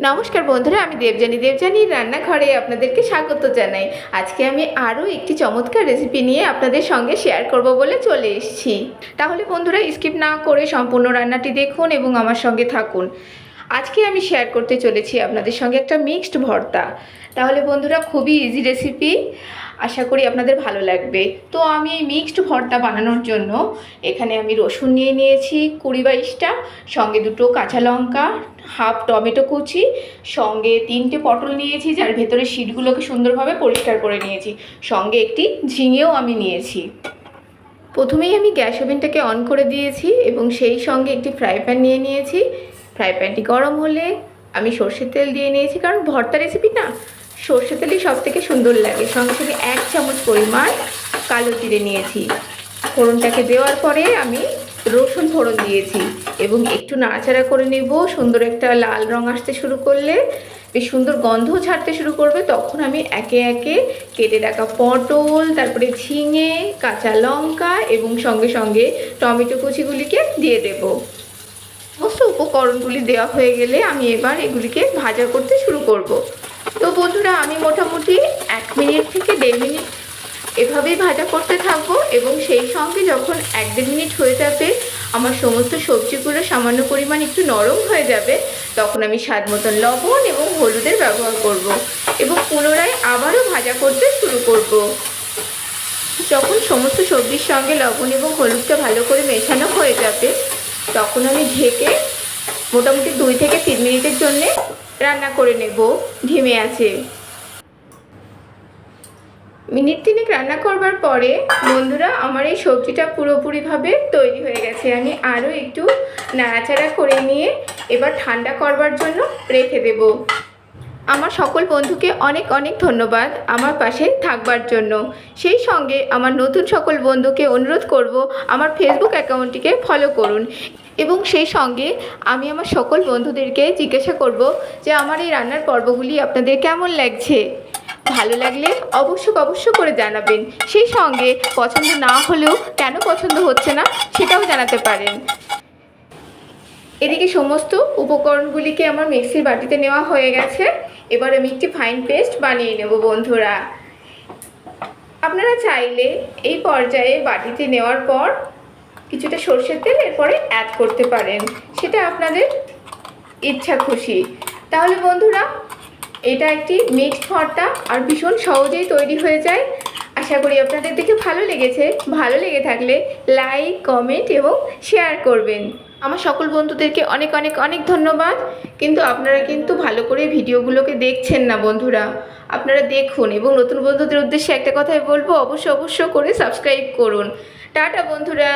নমস্কার বন্ধুরা, আমি দেবযানী রান্নাঘরে আপনাদেরকে স্বাগত জানাই। আজকে আমি আরও একটি চমৎকার রেসিপি নিয়ে আপনাদের সঙ্গে শেয়ার করব বলে চলে এসেছি। তাহলে বন্ধুরা স্কিপ না করে সম্পূর্ণ রান্নাটি দেখুন এবং আমার সঙ্গে থাকুন। আজকে আমি শেয়ার করতে চলেছি আপনাদের সঙ্গে একটা মিক্সড ভর্তা। তাহলে বন্ধুরা খুবই ইজি রেসিপি, আশা করি আপনাদের ভালো লাগবে। তো আমি এই মিক্সড ভর্তা বানানোর জন্য এখানে আমি রসুন নিয়ে নিয়েছি 20-22টা, সঙ্গে 2টো কাঁচা লঙ্কা, হাফ টমেটো কুচি, সঙ্গে 3টে পটল নিয়েছি যার ভেতরে শিটগুলোকে সুন্দরভাবে পরিষ্কার করে নিয়েছি, সঙ্গে একটি ঝিঙেও আমি নিয়েছি। প্রথমেই আমি গ্যাস ওভেনটাকে অন করে দিয়েছি এবং সেই সঙ্গে একটি ফ্রাই প্যান নিয়ে নিয়েছি। ফ্রাই প্যানটি গরম হলে আমি সর্ষের তেল দিয়ে নিয়েছি, কারণ ভর্তা রেসিপি না, সর্ষের তেলই সব থেকে সুন্দর লাগে। সঙ্গে সঙ্গে 1 চামচ পরিমাণ কালো জিরে নিয়েছি। ফোড়নটাকে দেওয়ার পরে আমি রসুন ফোড়ন দিয়েছি এবং একটু নাড়াচাড়া করে নেব। সুন্দর একটা লাল রং আসতে শুরু করলে, বেশ সুন্দর গন্ধ ছাড়তে শুরু করবে, তখন আমি একে একে কেটে রাখা পটল, তারপরে ঝিঙে, কাঁচা লঙ্কা এবং সঙ্গে সঙ্গে টমেটো কুচিগুলিকে দিয়ে দেব। সমস্ত উপকরণগুলি দেওয়া হয়ে গেলে আমি এবার এগুলিকে ভাজা করতে শুরু করব। তো বন্ধুরা আমি মোটামুটি 1 মিনিট থেকে 1.5 মিনিট এভাবেই ভাজা করতে থাকবো এবং সেই সঙ্গে যখন 1-1.5 মিনিট হয়ে যাবে, আমার সমস্ত সবজিগুলো সামান্য পরিমাণ একটু নরম হয়ে যাবে, তখন আমি স্বাদ মতন লবণ এবং হলুদের ব্যবহার করব এবং পুনরায় আবারও ভাজা করতে শুরু করব। যখন সমস্ত সবজির সঙ্গে লবণ এবং হলুদটা ভালো করে মেশানো হয়ে যাবে, তখন আমি ঢেকে মোটামুটি 2 থেকে 3 মিনিটের জন্যে রান্না করে নেব ধিমে আঁচে। মিনিট 3 রান্না করবার পরে বন্ধুরা আমার এই সবজিটা পুরোপুরিভাবে তৈরি হয়ে গেছে। আমি আরও একটু নাড়াচাড়া করে নিয়ে এবার ঠান্ডা করবার জন্য রেখে দেব। আমার সকল বন্ধুকে অনেক অনেক ধন্যবাদ আমার পাশে থাকবার জন্য। সেই সঙ্গে আমার নতুন সকল বন্ধুকে অনুরোধ করব আমার ফেসবুক অ্যাকাউন্টটিকে ফলো করুন এবং সেই সঙ্গে আমি আমার সকল বন্ধুদেরকে জিজ্ঞাসা করব যে আমার এই রান্নার পর্বগুলি আপনাদের কেমন লাগছে। ভালো লাগলে অবশ্য করে জানাবেন। সেই সঙ্গে পছন্দ না হলেও কেন পছন্দ হচ্ছে না সেটাও জানাতে পারেন। এদিকে সমস্ত উপকরণগুলিকে আমার মিক্সির বাটিতে নেওয়া হয়ে গেছে। এবার আমি একটি ফাইন পেস্ট বানিয়ে নেব বন্ধুরা। আপনারা চাইলে এই পর্যায়ে বাটিতে নেওয়ার পর কিছুটা সরষের তেল এরপরে অ্যাড করতে পারেন, সেটা আপনাদের ইচ্ছা খুশি। তাহলে বন্ধুরা এটা একটি মিক্সড ভর্তা আর ভীষণ সহজেই তৈরি হয়ে যায়। আশা করি আপনাদের দেখে ভালো লেগেছে। ভালো লেগে থাকলে লাইক, কমেন্ট এবং শেয়ার করবেন। আমার সকল বন্ধুদেরকে অনেক অনেক অনেক ধন্যবাদ। কিন্তু আপনারা কিন্তু ভালো করে ভিডিওগুলোকে দেখছেন না বন্ধুরা, আপনারা দেখুন এবং নতুন বন্ধুদের উদ্দেশ্যে একটা কথাই বলবো, অবশ্য করে সাবস্ক্রাইব করুন। টাটা বন্ধুরা।